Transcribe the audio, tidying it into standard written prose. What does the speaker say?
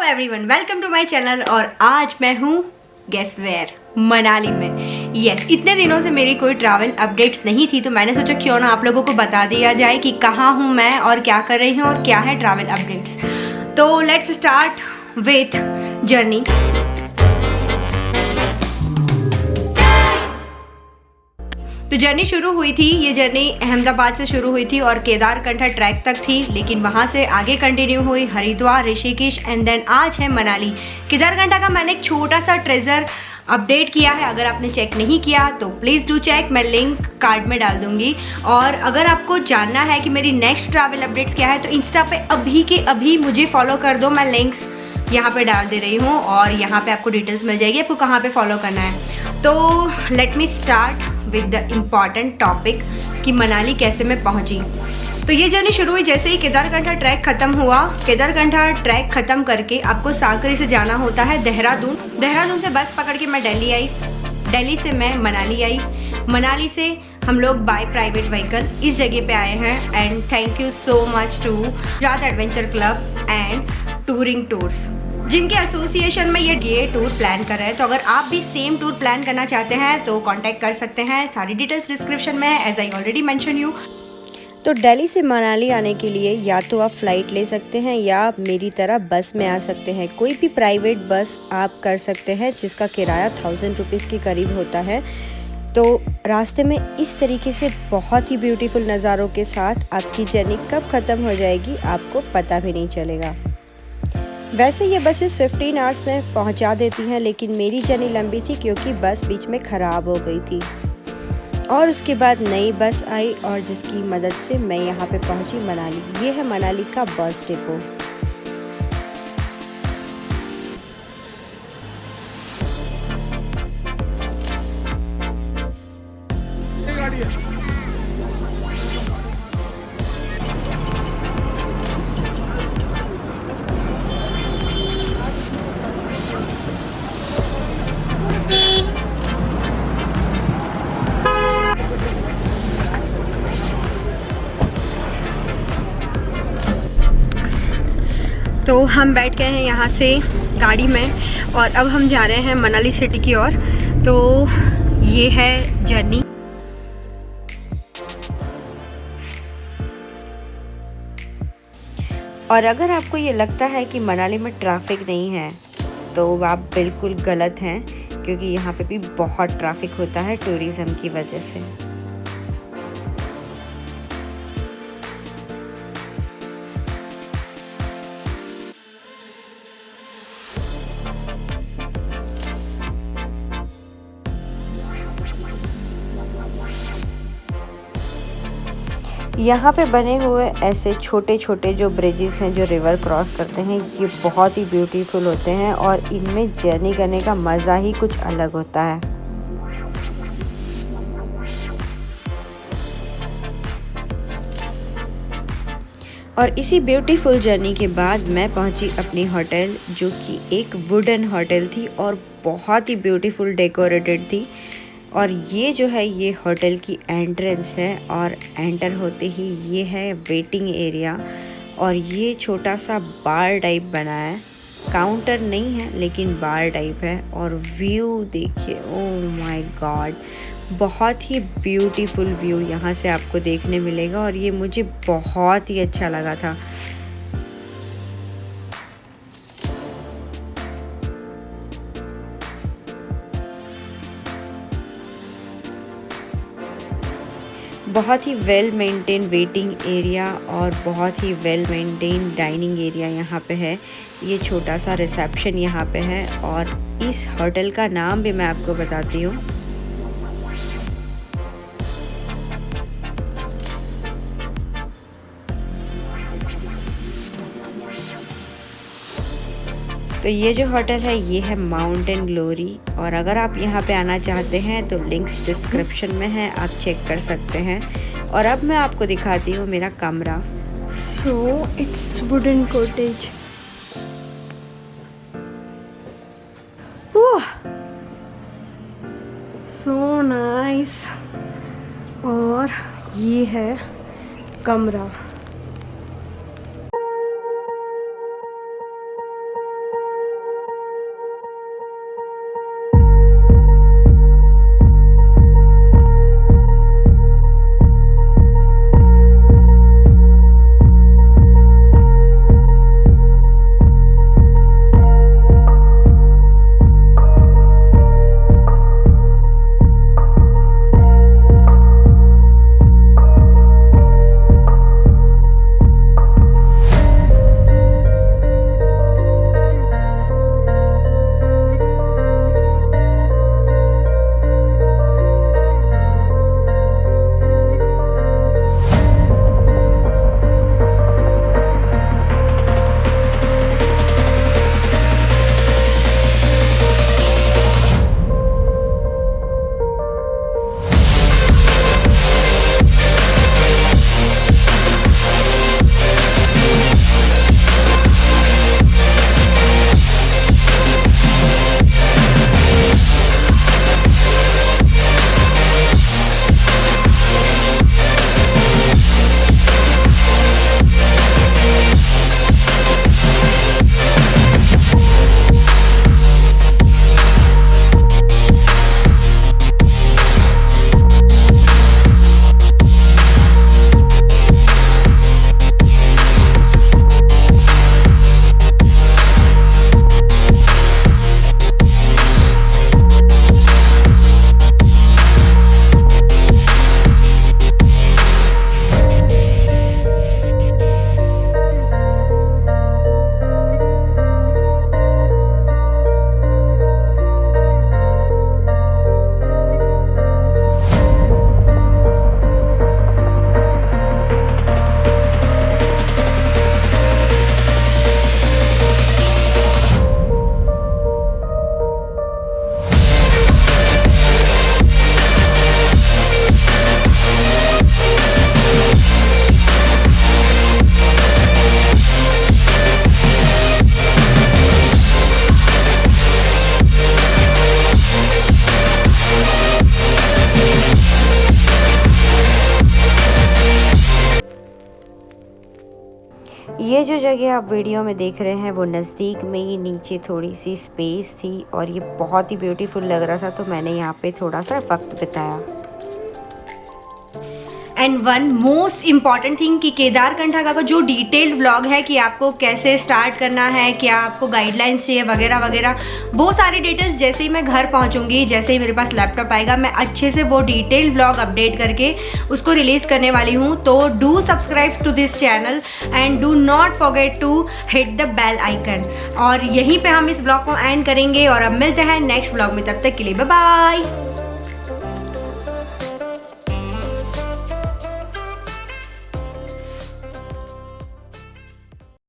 Everyone, welcome to my channel. और आज मैं हूँ गेस वेयर, मनाली में। यस, इतने दिनों से मेरी कोई ट्रैवल अपडेट्स नहीं थी, तो मैंने सोचा क्यों ना आप लोगों को बता दिया जाए कि कहाँ हूँ मैं और क्या कर रही हूँ और क्या है ट्रैवल अपडेट्स। तो लेट्स स्टार्ट विथ जर्नी। तो जर्नी शुरू हुई थी, ये जर्नी अहमदाबाद से शुरू हुई थी और केदारकंठा ट्रैक तक थी, लेकिन वहाँ से आगे कंटिन्यू हुई हरिद्वार, ऋषिकेश एंड देन आज है मनाली। केदारकंठा का मैंने एक छोटा सा ट्रेजर अपडेट किया है, अगर आपने चेक नहीं किया तो प्लीज़ डू चेक, मैं लिंक कार्ड में डाल दूंगी। और अगर आपको जानना है कि मेरी नेक्स्ट ट्रैवल अपडेट्स क्या है तो इंस्टा पे अभी के अभी मुझे फॉलो कर दो, मैं लिंक्स यहाँ पे डाल दे रही हूँ और यहाँ पे आपको डिटेल्स मिल जाएगी आपको कहाँ पे फॉलो करना है। तो let me start with the important topic कि मनाली कैसे मैं पहुँची। तो ये जर्नी शुरू हुई जैसे ही केदारकंठा ट्रैक ख़त्म हुआ। केदारकंठा ट्रैक ख़त्म करके आपको सांकरी से जाना होता है देहरादून। देहरादून से बस पकड़ के मैं दिल्ली आई, दिल्ली से मैं मनाली आई, मनाली से हम लोग बाय प्राइवेट व्हीकल इस जगह पे आए हैं। And thank you so much to Gujarat adventure club and touring tours, जिनके एसोसिएशन में ये टूर प्लान कर रहे हैं। तो अगर आप भी सेम टूर प्लान करना चाहते हैं तो कांटेक्ट कर सकते हैं, सारी डिटेल्स डिस्क्रिप्शन में है, as I already mention you. तो दिल्ली से मनाली आने के लिए या तो आप फ़्लाइट ले सकते हैं या आप मेरी तरह बस में आ सकते हैं। कोई भी प्राइवेट बस आप कर सकते हैं जिसका किराया 1000 रुपीज़ के करीब होता है। तो रास्ते में इस तरीके से बहुत ही ब्यूटीफुल नज़ारों के साथ आपकी जर्नी कब ख़त्म हो जाएगी आपको पता भी नहीं चलेगा। वैसे ये बसेस 15 आवर्स में पहुंचा देती हैं, लेकिन मेरी जर्नी लंबी थी क्योंकि बस बीच में ख़राब हो गई थी और उसके बाद नई बस आई और जिसकी मदद से मैं यहाँ पे पहुँची मनाली। ये है मनाली का बस डिपो। तो हम बैठ गए हैं यहाँ से गाड़ी में और अब हम जा रहे हैं मनाली सिटी की ओर। तो ये है जर्नी। और अगर आपको ये लगता है कि मनाली में ट्रैफिक नहीं है तो आप बिल्कुल गलत हैं, क्योंकि यहाँ पे भी बहुत ट्रैफिक होता है टूरिज़्म की वजह से। यहाँ पे बने हुए ऐसे छोटे छोटे जो ब्रिजेस हैं जो रिवर क्रॉस करते हैं, ये बहुत ही ब्यूटीफुल होते हैं और इनमें जर्नी करने का मज़ा ही कुछ अलग होता है। और इसी ब्यूटीफुल जर्नी के बाद मैं पहुंची अपनी होटल, जो कि एक वुडन होटल थी और बहुत ही ब्यूटीफुल डेकोरेटेड थी। और ये जो है ये होटल की एंट्रेंस है और एंटर होते ही ये है वेटिंग एरिया। और ये छोटा सा बार टाइप बना है, काउंटर नहीं है लेकिन बार टाइप है। और व्यू देखिए, ओह माय गॉड, बहुत ही ब्यूटीफुल व्यू यहाँ से आपको देखने मिलेगा और ये मुझे बहुत ही अच्छा लगा था। बहुत ही वेल मेंटेन वेटिंग एरिया और बहुत ही वेल मेंटेन डाइनिंग एरिया यहाँ पे है। ये छोटा सा रिसेप्शन यहाँ पे है और इस होटल का नाम भी मैं आपको बताती हूँ। तो ये जो होटल है ये है माउंटेन ग्लोरी और अगर आप यहाँ पे आना चाहते हैं तो लिंक्स डिस्क्रिप्शन में है, आप चेक कर सकते हैं। और अब मैं आपको दिखाती हूँ मेरा कमरा। So it's wooden cottage. So nice. और ये है कमरा। ये जो जगह आप वीडियो में देख रहे हैं वो नज़दीक में ही नीचे थोड़ी सी स्पेस थी और ये बहुत ही ब्यूटीफुल लग रहा था, तो मैंने यहाँ पे थोड़ा सा वक्त बिताया। And one most important thing कि केदारकंठा का जो डिटेल्ड व्लॉग है कि आपको कैसे स्टार्ट करना है, क्या आपको गाइडलाइंस चाहिए वगैरह वगैरह, वो सारी डिटेल्स जैसे ही मैं घर पहुंचूंगी, जैसे ही मेरे पास लैपटॉप आएगा, मैं अच्छे से वो डिटेल्ड व्लॉग अपडेट करके उसको रिलीज़ करने वाली हूँ। तो do subscribe to this channel and do not forget to hit the bell icon. और यहीं पर हम इस ब्लॉग को एंड करेंगे और अब मिलते हैं नेक्स्ट ब्लॉग में, तब तक के लिए बाय बाय।